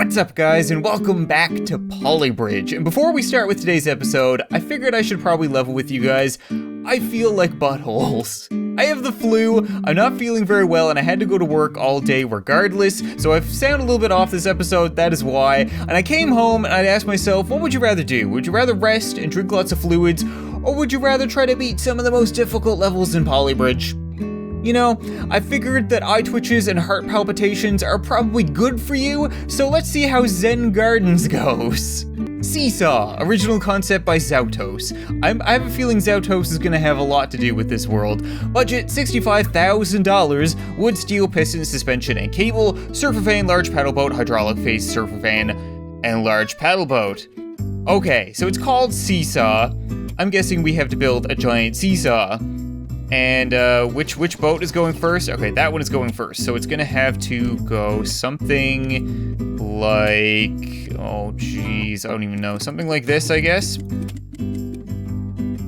What's up, guys, and welcome back to Polybridge. And before we start with today's episode, I figured I should probably level with you guys. I feel like buttholes. I have the flu, I'm not feeling very well, and I had to go to work all day regardless, so I sound a little bit off this episode, that is why. And I came home and I'd asked myself, what would you rather do? Would you rather rest and drink lots of fluids, or would you rather try to beat some of the most difficult levels in Polybridge? You know, I figured that eye twitches and heart palpitations are probably good for you, so let's see how Zen Gardens goes. Seesaw, original concept by Zautos. I have a feeling Zautos is gonna have a lot to do with this world. Budget $65,000, wood, steel, piston, suspension, and cable, surfer fan, large paddle boat, hydraulic phase surfer fan, and large paddle boat. Okay, so it's called Seesaw. I'm guessing we have to build a giant seesaw. And which boat is going first? Okay, that one is going first. So it's gonna have to go something like, oh geez, I don't even know. Something like this, I guess.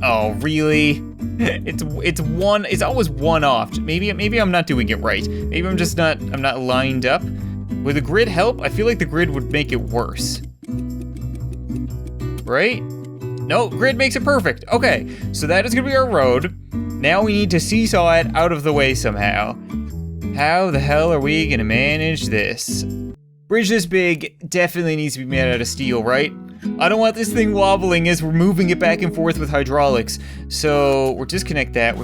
Oh, really? It's always one off. Maybe I'm not doing it right. Maybe I'm not lined up. Would the grid help? I feel like the grid would make it worse. Right? No, grid makes it perfect. Okay, so that is gonna be our road. Now we need to seesaw it out of the way somehow. How the hell are we gonna manage this? Bridge this big definitely needs to be made out of steel, right? I don't want this thing wobbling as we're moving it back and forth with hydraulics. So we'll disconnect that.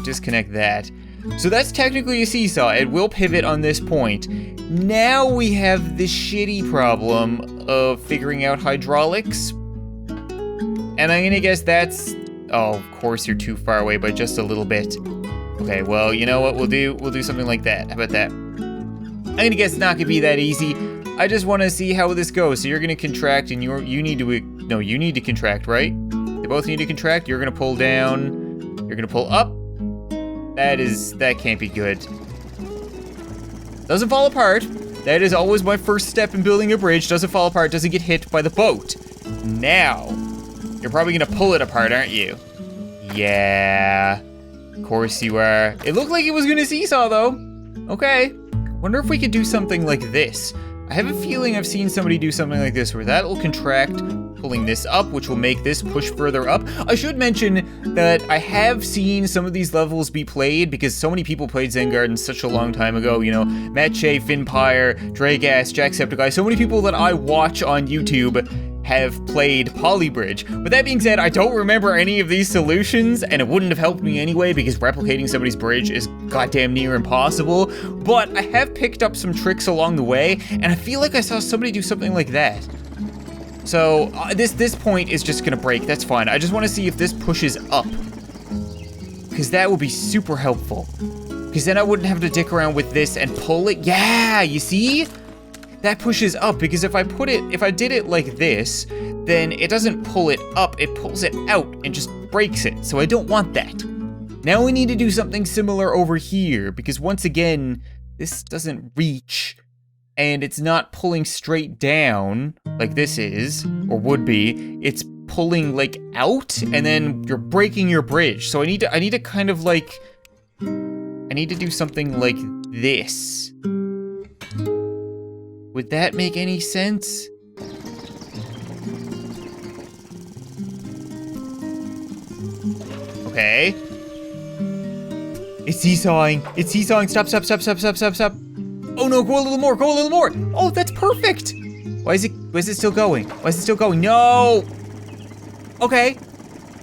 So that's technically a seesaw. It will pivot on this point. Now we have this shitty problem of figuring out hydraulics. And I'm gonna guess that's, oh, of course you're too far away by just a little bit. Okay, well, you know what we'll do? We'll do something like that. How about that? I'm gonna guess it's not gonna be that easy. I just wanna see how this goes. So you're gonna contract and you need to contract, right? They both need to contract. You're gonna pull down, you're gonna pull up. That can't be good. Doesn't fall apart. That is always my first step in building a bridge. Doesn't fall apart, doesn't get hit by the boat. Now, you're probably gonna pull it apart, aren't you? Yeah, of course you are. It looked like it was gonna seesaw though. Okay, wonder if we could do something like this. I have a feeling I've seen somebody do something like this where that will contract, pulling this up, which will make this push further up. I should mention that I have seen some of these levels be played because so many people played Zen Gardens such a long time ago. You know, Matt Shea, Finpire, Dragass, Jacksepticeye, so many people that I watch on YouTube have played Polybridge. But that being said, I don't remember any of these solutions, and it wouldn't have helped me anyway because replicating somebody's bridge is goddamn near impossible. But I have picked up some tricks along the way, and I feel like I saw somebody do something like that. So this point is just gonna break, that's fine. I just wanna see if this pushes up, because that would be super helpful. Because then I wouldn't have to dick around with this and pull it. Yeah, you see? That pushes up, because if I did it like this, then it doesn't pull it up, it pulls it out and just breaks it, so I don't want that. Now we need to do something similar over here, because once again, this doesn't reach, and it's not pulling straight down, like this is, or would be, it's pulling like out, and then you're breaking your bridge. So I need to kind of like, I need to do something like this. Would that make any sense? Okay. It's seesawing. It's seesawing. Stop. Oh no, go a little more. Oh, that's perfect. Why is it still going? No. Okay.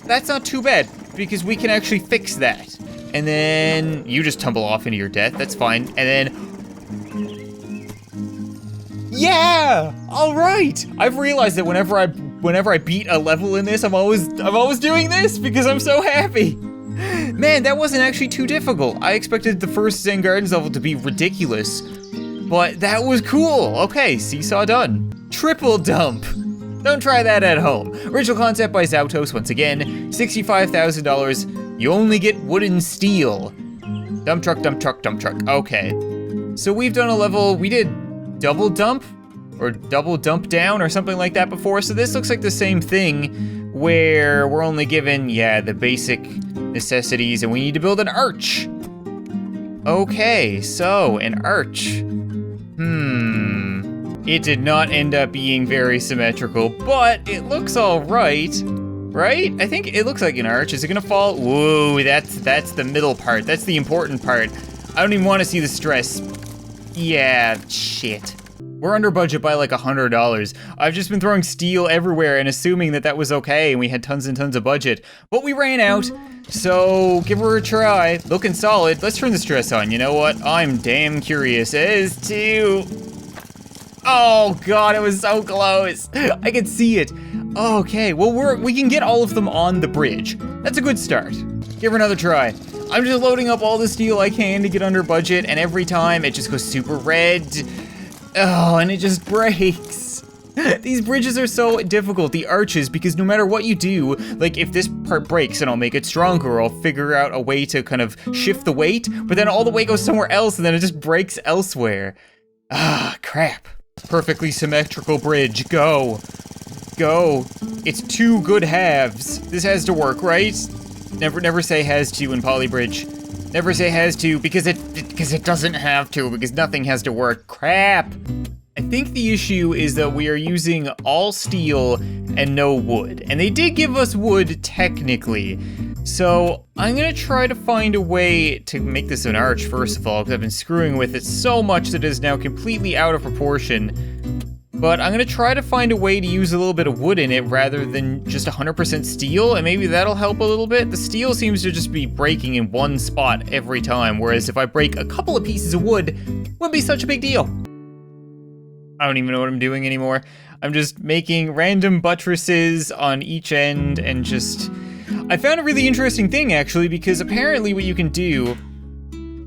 That's not too bad because we can actually fix that. And then you just tumble off into your death. That's fine. And then, yeah! All right! I've realized that whenever I beat a level in this, I'm always doing this because I'm so happy. Man, that wasn't actually too difficult. I expected the first Zen Gardens level to be ridiculous, but that was cool. Okay, seesaw done. Triple dump. Don't try that at home. Original concept by Zautos once again. $65,000. You only get wood and steel. Dump truck. Okay. So we've done a level, we did double dump or double dump down or something like that before. So this looks like the same thing where we're only given, yeah, the basic necessities and we need to build an arch. Okay, so an arch. It did not end up being very symmetrical, but it looks all right. Right? I think it looks like an arch. Is it gonna fall? Whoa, that's the middle part. That's the important part. I don't even want to see the stress. Yeah, shit. We're under budget by like $100. I've just been throwing steel everywhere and assuming that that was okay and we had tons and tons of budget. But we ran out, so give her a try. Looking solid. Let's turn the stress on. You know what? I'm damn curious as to... Oh god, it was so close. I could see it. Okay, well we can get all of them on the bridge. That's a good start. Give her another try. I'm just loading up all the steel I can to get under budget, and every time it just goes super red. Oh, and it just breaks. These bridges are so difficult, the arches, because no matter what you do, like if this part breaks and I'll make it stronger, or I'll figure out a way to kind of shift the weight, but then all the weight goes somewhere else and then it just breaks elsewhere. Ah, crap. Perfectly symmetrical bridge, go. Go. It's two good halves. This has to work, right? Never say has to in Polybridge. Never say has to because it doesn't have to, because nothing has to work. Crap. I think the issue is that we are using all steel and no wood. And they did give us wood technically. So I'm gonna try to find a way to make this an arch first of all, because I've been screwing with it so much that it is now completely out of proportion. But I'm gonna try to find a way to use a little bit of wood in it rather than just 100% steel, and maybe that'll help a little bit. The steel seems to just be breaking in one spot every time, whereas if I break a couple of pieces of wood, it wouldn't be such a big deal. I don't even know what I'm doing anymore. I'm just making random buttresses on each end and just... I found a really interesting thing actually, because apparently what you can do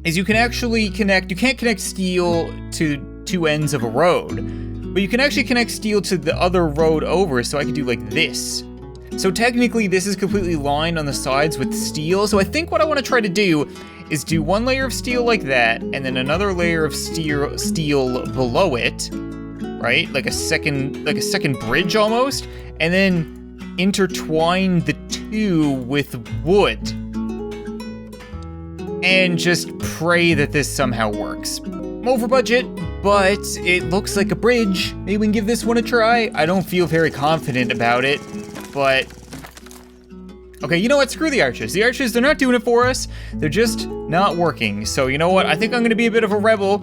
is you can actually connect, you can't connect steel to two ends of a road, but you can actually connect steel to the other road over, so I could do like this. So technically this is completely lined on the sides with steel, so I think what I want to try to do is do one layer of steel like that, and then another layer of steel below it, right? Like a second bridge almost, and then intertwine the two with wood. And just pray that this somehow works. I'm over budget, but it looks like a bridge. Maybe we can give this one a try. I don't feel very confident about it, but... Okay, you know what? Screw the arches. The arches, they're not doing it for us. They're just not working. So you know what? I think I'm gonna be a bit of a rebel.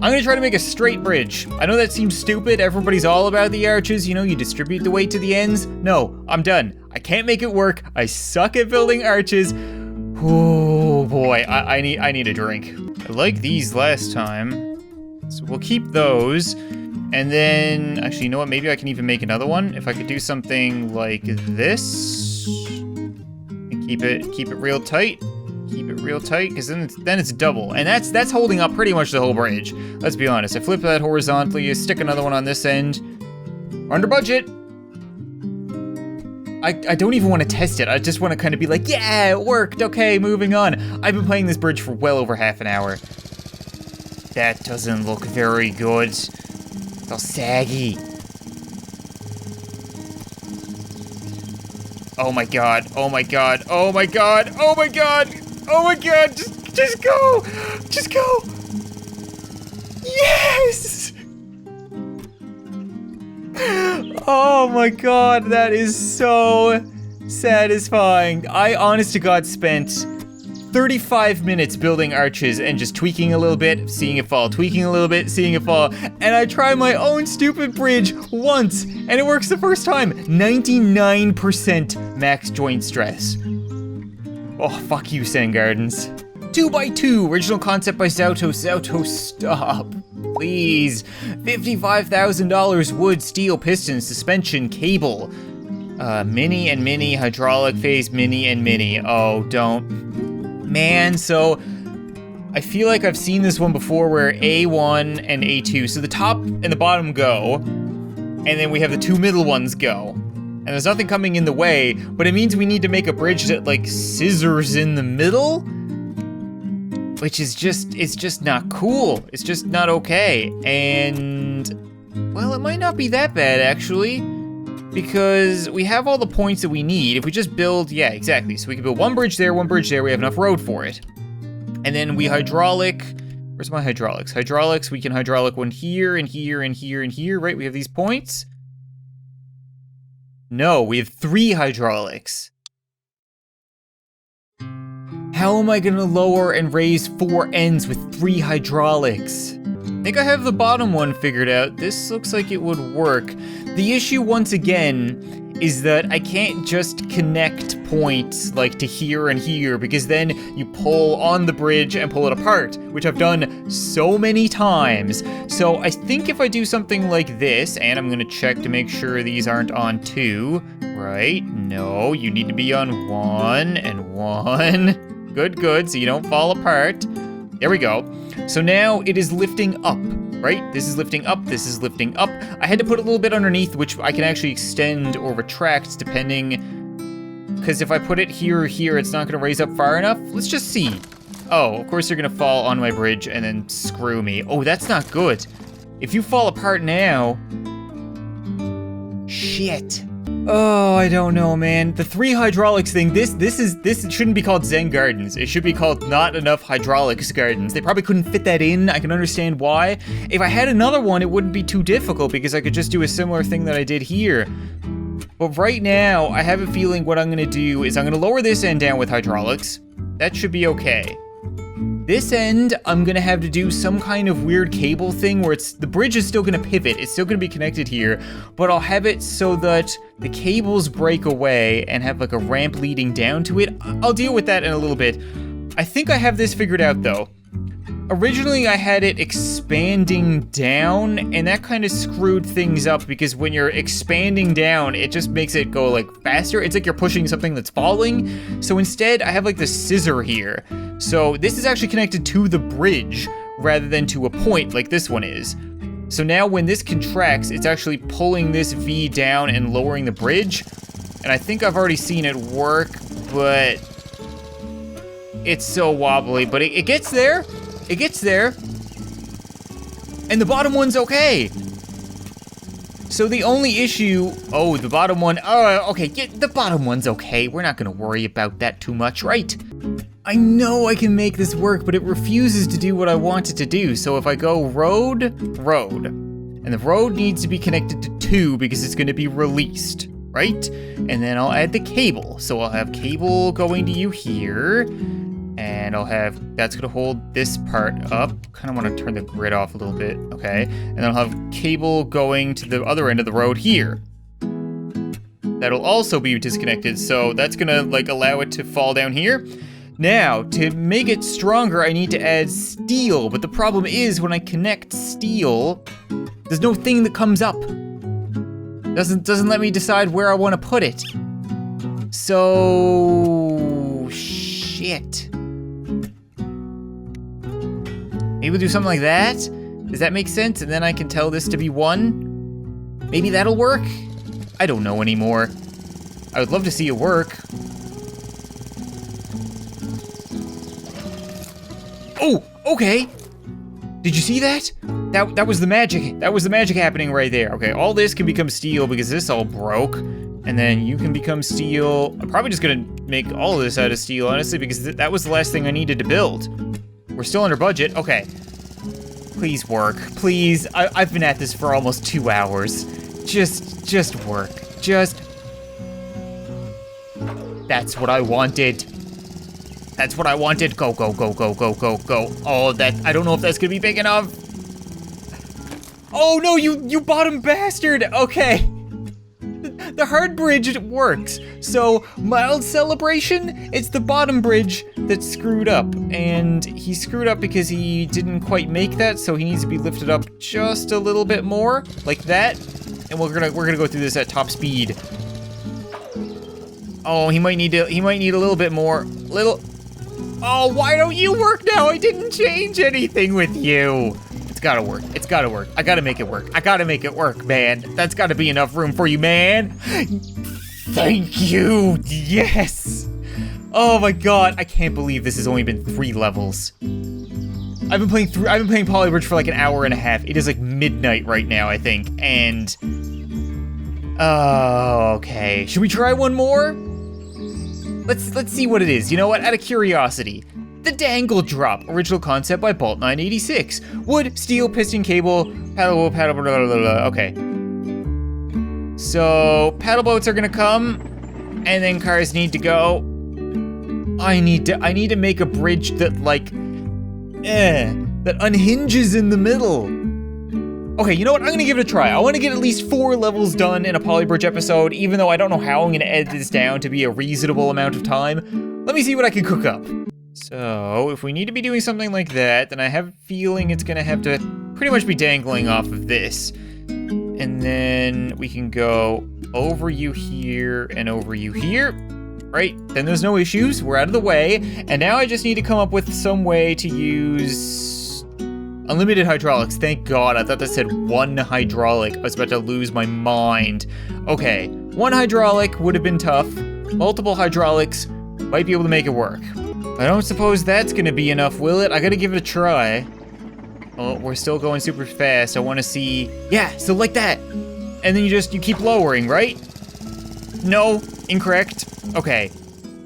I'm gonna try to make a straight bridge. I know that seems stupid. Everybody's all about the arches. You know, you distribute the weight to the ends. No, I'm done. I can't make it work. I suck at building arches. Oh boy, I need a drink. I liked these last time, so we'll keep those. And then, actually, you know what? Maybe I can even make another one. If I could do something like this, and keep it real tight. Keep it real tight, because then it's double, and that's holding up pretty much the whole bridge. Let's be honest. I flip that horizontally, stick another one on this end. We're under budget. I don't even want to test it. I just want to kind of be like, yeah, it worked. Okay, moving on. I've been playing this bridge for well over half an hour. That doesn't look very good. It's all saggy. Oh my god. Oh my god. Oh my god. Oh my god. Oh my god. Just go. Just go. Yes. Oh my god, that is so satisfying. I honest to god spent 35 minutes building arches and just tweaking a little bit, seeing it fall, tweaking a little bit, seeing it fall, and I try my own stupid bridge once, and it works the first time. 99% max joint stress. Oh, fuck you, Zen Gardens. 2x2, original concept by Zauto. Zauto, stop. Please. $55,000 wood, steel, piston, suspension, cable. Mini and mini, hydraulic phase, mini and mini. Oh, don't. Man, so I feel like I've seen this one before where A1 and A2, so the top and the bottom go, and then we have the two middle ones go. And there's nothing coming in the way, but it means we need to make a bridge that like scissors in the middle, which is just, it's just not cool. It's just not okay. And, well, it might not be that bad actually, because we have all the points that we need. If we just build, yeah, exactly. So we can build one bridge there, we have enough road for it. And then we hydraulic Where's my hydraulics? Hydraulics, we can hydraulic one here and here and here and here, right? We have these points. No, we have 3 hydraulics. How am I gonna lower and raise 4 ends with 3 hydraulics? I think I have the bottom one figured out. This looks like it would work. The issue, once again, is that I can't just connect points like to here and here, because then you pull on the bridge and pull it apart, which I've done so many times. So I think if I do something like this, and I'm gonna check to make sure these aren't on 2, right? No, you need to be on 1 and 1. Good, so you don't fall apart. There we go. So now it is lifting up, right? This is lifting up, this is lifting up. I had to put a little bit underneath, which I can actually extend or retract depending, because if I put it here or here, it's not gonna raise up far enough. Let's just see. Oh, of course you're gonna fall on my bridge and then screw me. Oh, that's not good. If you fall apart now, shit. Oh, I don't know, man. The 3 hydraulics thing, this shouldn't be called Zen Gardens. It should be called Not Enough Hydraulics Gardens. They probably couldn't fit that in. I can understand why. If I had another one, it wouldn't be too difficult because I could just do a similar thing that I did here. But right now, I have a feeling what I'm gonna do is I'm gonna lower this end down with hydraulics. That should be okay. This end, I'm gonna have to do some kind of weird cable thing where the bridge is still gonna pivot. It's still gonna be connected here, but I'll have it so that the cables break away and have like a ramp leading down to it. I'll deal with that in a little bit. I think I have this figured out though. Originally, I had it expanding down, and that kind of screwed things up because when you're expanding down, it just makes it go like faster. It's like you're pushing something that's falling. So instead, I have like this scissor here. So this is actually connected to the bridge rather than to a point like this one is. So now when this contracts, it's actually pulling this V down and lowering the bridge. And I think I've already seen it work, but it's so wobbly, but it gets there. It gets there. And the bottom one's okay. So the only issue, oh, the bottom one, okay, the bottom one's okay. We're not gonna worry about that too much, right? I know I can make this work, but it refuses to do what I want it to do. So if I go road, and the road needs to be connected to 2 because it's gonna be released, right? And then I'll add the cable. So I'll have cable going to you here. And I'll have, that's gonna hold this part up. Kind of wanna turn the grid off a little bit, okay? And then I'll have cable going to the other end of the road here. That'll also be disconnected, so that's gonna like allow it to fall down here. Now, to make it stronger, I need to add steel, but the problem is when I connect steel, there's no thing that comes up. Doesn't let me decide where I wanna put it. So, shit. Maybe we'll do something like that? Does that make sense? And then I can tell this to be 1? Maybe that'll work? I don't know anymore. I would love to see it work. Oh, okay. Did you see that? That was the magic. That was the magic happening right there. Okay, all this can become steel because this all broke. And then you can become steel. I'm probably just gonna make all of this out of steel, honestly, because that was the last thing I needed to build. We're still under budget. Okay. Please work. Please. I've been at this for almost 2 hours. Just work. That's what I wanted. That's what I wanted. Go. Oh, I don't know if that's gonna be big enough. Oh no, you bottom bastard. Okay. The hard bridge, it works. So, mild celebration, it's the bottom bridge that's screwed up. And he screwed up because he didn't quite make that, so he needs to be lifted up just a little bit more, like that. And we're gonna go through this at top speed. Oh, he might need a little bit more. Oh, why don't you work now? I didn't change anything with you. It's gotta work. I gotta make it work, man. That's gotta be enough room for you, man. Thank you. Yes. Oh my god, I can't believe this has only been 3 levels. I've been playing Polybridge for like an hour and a half. It is like midnight right now, I think. And oh, okay. Should we try one more? Let's see what it is. You know what? Out of curiosity. The dangle drop, original concept by Bolt 986. Wood, steel, piston, cable, paddle, blah, blah, blah, blah. Okay. So paddle boats are gonna come, and then cars need to go. I need to make a bridge that that unhinges in the middle. Okay, you know what? I'm gonna give it a try. I wanna get at least 4 levels done in a Polybridge episode, even though I don't know how I'm gonna edit this down to be a reasonable amount of time. Let me see what I can cook up. So, if we need to be doing something like that, then I have a feeling it's gonna have to pretty much be dangling off of this. And then we can go over you here and over you here. Right, then there's no issues, we're out of the way, and now I just need to come up with some way to use unlimited hydraulics. Thank God, I thought that said 1 hydraulic. I was about to lose my mind. Okay, 1 hydraulic would have been tough. Multiple hydraulics might be able to make it work. I don't suppose that's gonna be enough, will it? I gotta give it a try. Oh, we're still going super fast. I wanna see, yeah, so like that. And then you keep lowering, right? No, incorrect. Okay,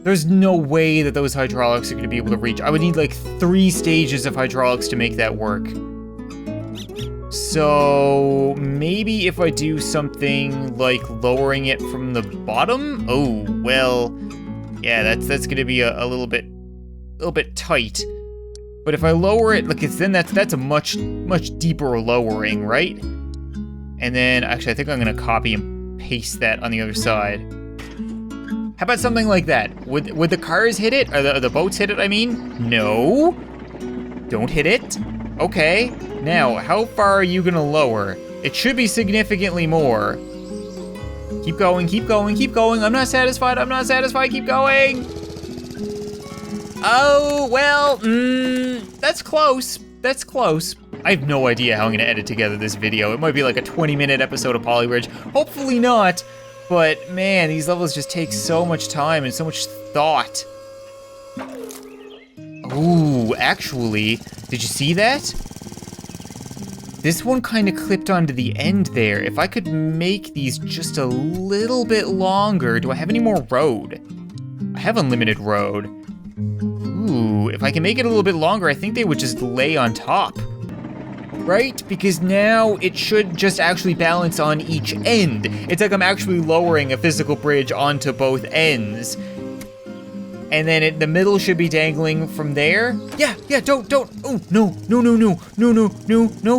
there's no way that those hydraulics are gonna be able to reach. I would need like 3 stages of hydraulics to make that work. So maybe if I do something like lowering it from the bottom? Oh, well, yeah, that's gonna be a little bit tight. But if I lower it, look, then that's a much deeper lowering, right? And then actually, I think I'm gonna copy and paste that on the other side. How about something like that? Would the cars hit it? Or the boats hit it, I mean? No. Don't hit it. Okay. Now, how far are you gonna lower? It should be significantly more. Keep going, keep going, keep going. I'm not satisfied, keep going. Oh, well, that's close. That's close. I have no idea how I'm gonna edit together this video. It might be like a 20-minute episode of Polybridge. Hopefully not. But man, these levels just take so much time and so much thought. Ooh, actually, did you see that? This one kind of clipped onto the end there. If I could make these just a little bit longer, do I have any more road? I have unlimited road. Ooh, if I can make it a little bit longer, I think they would just lay on top. Right? Because now it should just actually balance on each end. It's like I'm actually lowering a physical bridge onto both ends. And then the middle should be dangling from there. Yeah, don't. Oh, no.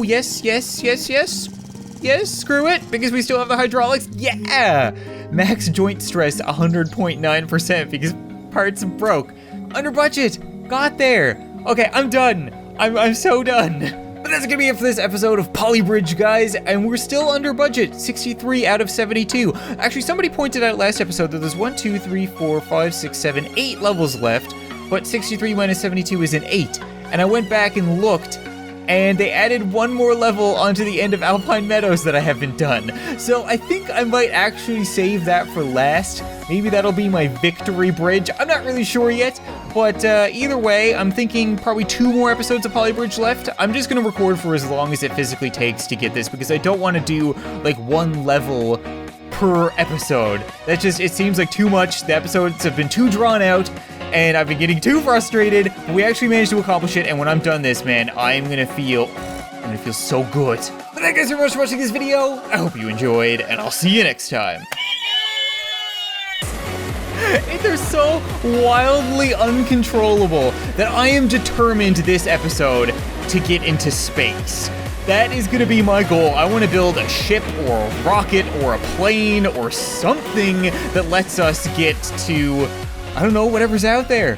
Yes. Yes, screw it, because we still have the hydraulics. Yeah! Max joint stress 100.9% because parts broke. Under budget, got there. Okay, I'm done. I'm so done. But that's gonna be it for this episode of Polybridge, guys, and we're still under budget, 63 out of 72. Actually, somebody pointed out last episode that there's 1, 2, 3, 4, 5, 6, 7, 8 levels left, but 63 minus 72 is an 8. And I went back and looked, and they added 1 more level onto the end of Alpine Meadows that I haven't done. So I think I might actually save that for last. Maybe that'll be my victory bridge. I'm not really sure yet, but either way, I'm thinking probably 2 more episodes of Polybridge left. I'm just gonna record for as long as it physically takes to get this because I don't wanna do like 1 level per episode. That just, it seems like too much. The episodes have been too drawn out and I've been getting too frustrated. We actually managed to accomplish it, and when I'm done this, man, I'm gonna feel so good. But thank you guys so much for watching this video. I hope you enjoyed, and I'll see you next time. They're so wildly uncontrollable that I am determined this episode to get into space. That is gonna be my goal. I wanna build a ship or a rocket or a plane or something that lets us get to, I don't know, whatever's out there.